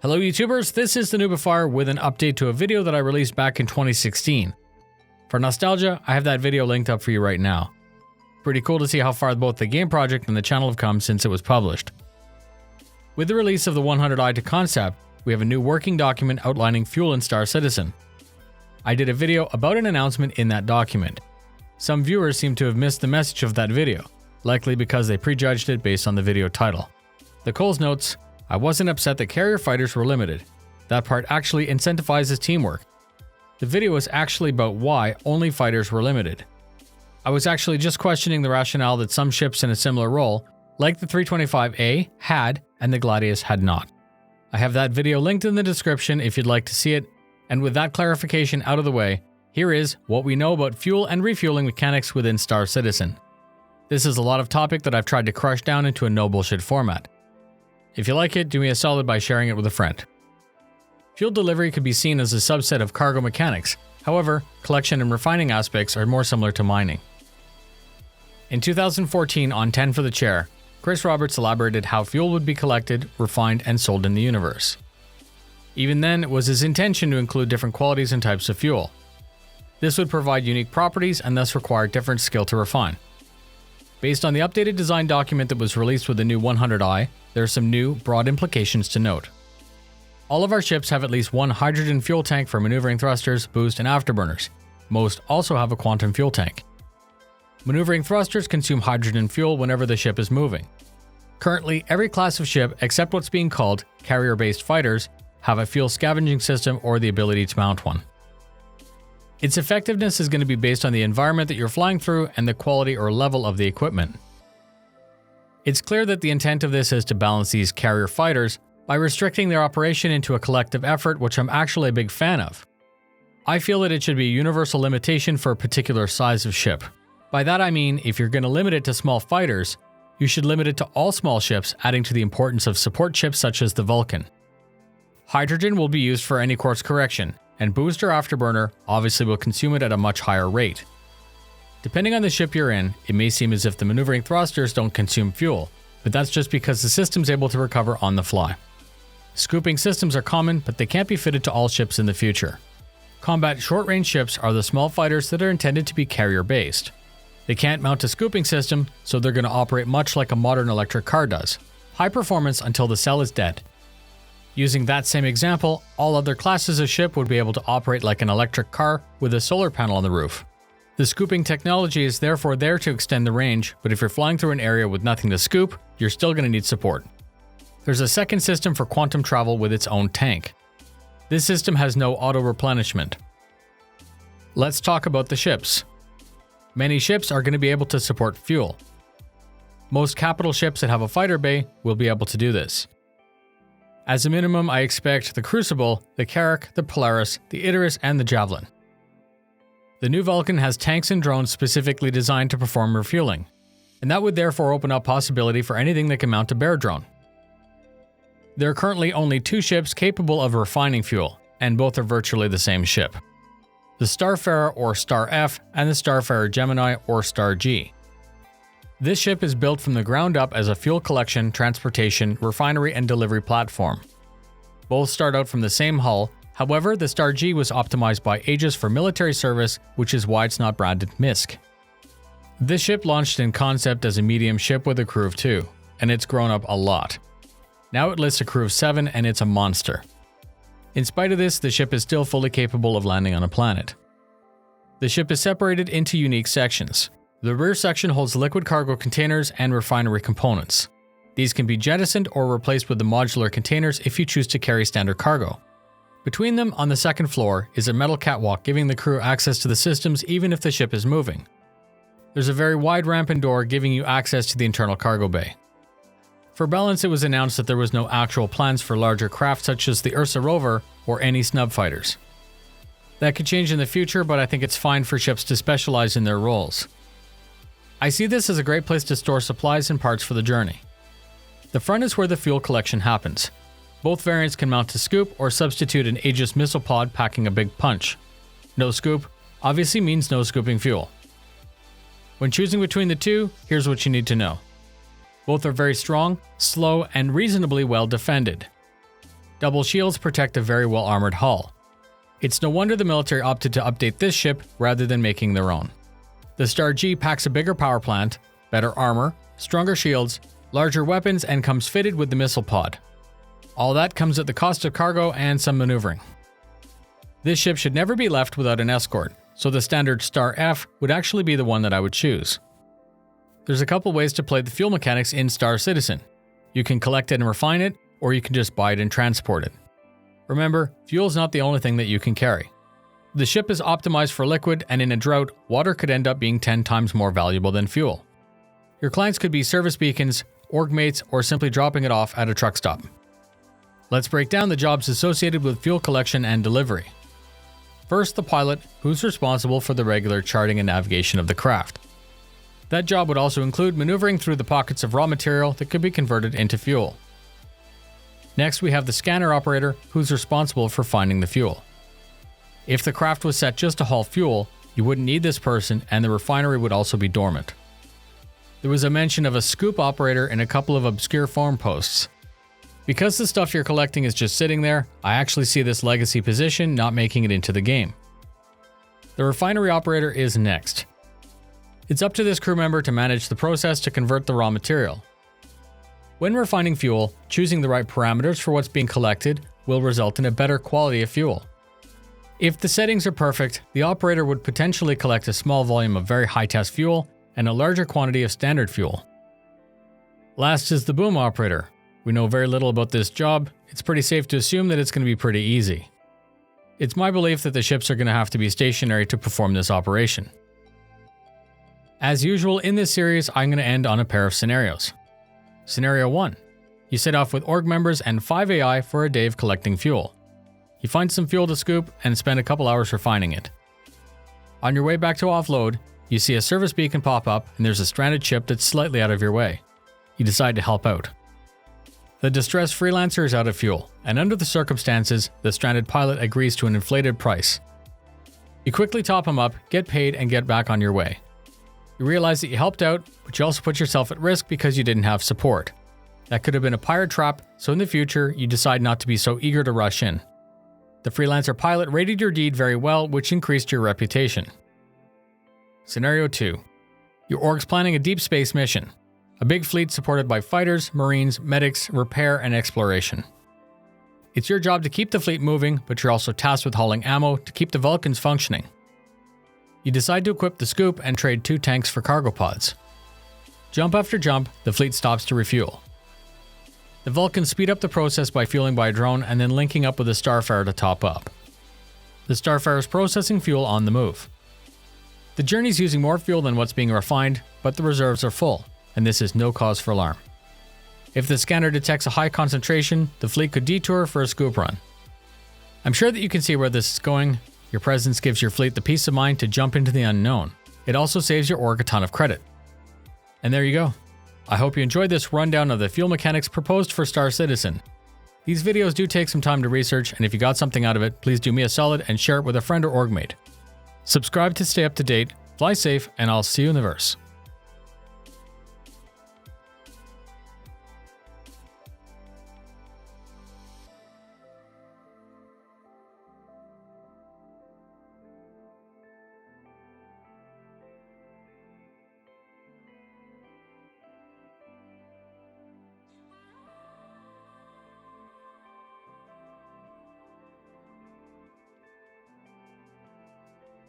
Hello YouTubers, this is the noobifier with an update to a video that I released back in 2016. For nostalgia, I have that video linked up for you right now. Pretty cool to see how far both the game project and the channel have come since it was published. With the release of the 100i to concept, we have a new working document outlining fuel in Star Citizen. I did a video about an announcement in that document. Some viewers seem to have missed the message of that video, likely because they prejudged it based on the video title. The Coles notes, I wasn't upset that carrier fighters were limited. That part actually incentivizes teamwork. The video is actually about why only fighters were limited. I was actually just questioning the rationale that some ships in a similar role, like the 325A, had and the Gladius had not. I have that video linked in the description if you'd like to see it, and with that clarification out of the way, here is what we know about fuel and refueling mechanics within Star Citizen. This is a lot of topic that I've tried to crush down into a no bullshit format. If you like it, do me a solid by sharing it with a friend. Fuel delivery could be seen as a subset of cargo mechanics. However, collection and refining aspects are more similar to mining. In 2014 on 10 for the Chair, Chris Roberts elaborated how fuel would be collected, refined, and sold in the universe. Even then, it was his intention to include different qualities and types of fuel. This would provide unique properties and thus require different skill to refine. Based on the updated design document that was released with the new 100i, there are some new, broad implications to note. All of our ships have at least one hydrogen fuel tank for maneuvering thrusters, boost, and afterburners. Most also have a quantum fuel tank. Maneuvering thrusters consume hydrogen fuel whenever the ship is moving. Currently, every class of ship, except what's being called carrier-based fighters, have a fuel scavenging system or the ability to mount one. Its effectiveness is going to be based on the environment that you're flying through and the quality or level of the equipment. It's clear that the intent of this is to balance these carrier fighters by restricting their operation into a collective effort, which I'm actually a big fan of. I feel that it should be a universal limitation for a particular size of ship. By that I mean, if you're going to limit it to small fighters, you should limit it to all small ships, adding to the importance of support ships such as the Vulcan. Hydrogen will be used for any course correction, and boost or afterburner obviously will consume it at a much higher rate. Depending on the ship you're in, it may seem as if the maneuvering thrusters don't consume fuel, but that's just because the system's able to recover on the fly. Scooping systems are common, but they can't be fitted to all ships in the future. Combat short-range ships are the small fighters that are intended to be carrier-based. They can't mount a scooping system, so they're going to operate much like a modern electric car does. High performance until the cell is dead. Using that same example, all other classes of ship would be able to operate like an electric car with a solar panel on the roof. The scooping technology is therefore there to extend the range, but if you're flying through an area with nothing to scoop, you're still going to need support. There's a second system for quantum travel with its own tank. This system has no auto-replenishment. Let's talk about the ships. Many ships are going to be able to support fuel. Most capital ships that have a fighter bay will be able to do this. As a minimum, I expect the Crucible, the Carrack, the Polaris, the Icarus, and the Javelin. The new Vulcan has tanks and drones specifically designed to perform refueling, and that would therefore open up possibility for anything that can mount a bear drone. There are currently only two ships capable of refining fuel, and both are virtually the same ship. The Starfarer or Star F and the Starfarer Gemini or Star G. This ship is built from the ground up as a fuel collection, transportation, refinery, and delivery platform. Both start out from the same hull. However, the Star G was optimized by Aegis for military service, which is why it's not branded MISC. This ship launched in concept as a medium ship with a crew of 2, and it's grown up a lot. Now it lists a crew of 7 and it's a monster. In spite of this, the ship is still fully capable of landing on a planet. The ship is separated into unique sections. The rear section holds liquid cargo containers and refinery components. These can be jettisoned or replaced with the modular containers if you choose to carry standard cargo. Between them, on the second floor, is a metal catwalk giving the crew access to the systems even if the ship is moving. There's a very wide ramp and door giving you access to the internal cargo bay. For balance, it was announced that there was no actual plans for larger craft such as the Ursa rover or any snub fighters. That could change in the future, but I think it's fine for ships to specialize in their roles. I see this as a great place to store supplies and parts for the journey. The front is where the fuel collection happens. Both variants can mount to scoop or substitute an Aegis missile pod packing a big punch. No scoop obviously means no scooping fuel. When choosing between the two, here's what you need to know. Both are very strong, slow, and reasonably well defended. Double shields protect a very well armored hull. It's no wonder the military opted to update this ship rather than making their own. The Star G packs a bigger power plant, better armor, stronger shields, larger weapons, and comes fitted with the missile pod. All that comes at the cost of cargo and some maneuvering. This ship should never be left without an escort, so the standard Star F would actually be the one that I would choose. There's a couple ways to play the fuel mechanics in Star Citizen. You can collect it and refine it, or you can just buy it and transport it. Remember, fuel is not the only thing that you can carry. The ship is optimized for liquid, and in a drought, water could end up being 10 times more valuable than fuel. Your clients could be service beacons, org mates, or simply dropping it off at a truck stop. Let's break down the jobs associated with fuel collection and delivery. First, the pilot, who's responsible for the regular charting and navigation of the craft. That job would also include maneuvering through the pockets of raw material that could be converted into fuel. Next, we have the scanner operator, who's responsible for finding the fuel. If the craft was set just to haul fuel, you wouldn't need this person, and the refinery would also be dormant. There was a mention of a scoop operator in a couple of obscure forum posts. Because the stuff you're collecting is just sitting there, I actually see this legacy position not making it into the game. The refinery operator is next. It's up to this crew member to manage the process to convert the raw material. When refining fuel, choosing the right parameters for what's being collected will result in a better quality of fuel. If the settings are perfect, the operator would potentially collect a small volume of very high-test fuel and a larger quantity of standard fuel. Last is the boom operator. We know very little about this job. It's pretty safe to assume that it's going to be pretty easy. It's my belief that the ships are going to have to be stationary to perform this operation. As usual in this series, I'm going to end on a pair of scenarios. Scenario 1. You set off with org members and 5 AI for a day of collecting fuel. You find some fuel to scoop and spend a couple hours refining it. On your way back to offload, you see a service beacon pop up and there's a stranded ship that's slightly out of your way. You decide to help out. The distressed freelancer is out of fuel, and under the circumstances, the stranded pilot agrees to an inflated price. You quickly top him up, get paid, and get back on your way. You realize that you helped out, but you also put yourself at risk because you didn't have support. That could have been a pirate trap, so in the future, you decide not to be so eager to rush in. The freelancer pilot rated your deed very well, which increased your reputation. Scenario 2. Your org's planning a deep space mission. A big fleet supported by fighters, marines, medics, repair, and exploration. It's your job to keep the fleet moving, but you're also tasked with hauling ammo to keep the Vulcans functioning. You decide to equip the scoop and trade 2 tanks for cargo pods. Jump after jump, the fleet stops to refuel. The Vulcans speed up the process by fueling by drone and then linking up with the Starfarer to top up. The Starfarer is processing fuel on the move. The journey's using more fuel than what's being refined, but the reserves are full, and this is no cause for alarm. If the scanner detects a high concentration, the fleet could detour for a scoop run. I'm sure that you can see where this is going. Your presence gives your fleet the peace of mind to jump into the unknown. It also saves your org a ton of credit. And there you go. I hope you enjoyed this rundown of the fuel mechanics proposed for Star Citizen. These videos do take some time to research, and if you got something out of it, please do me a solid and share it with a friend or org mate. Subscribe to stay up to date, fly safe, and I'll see you in the verse.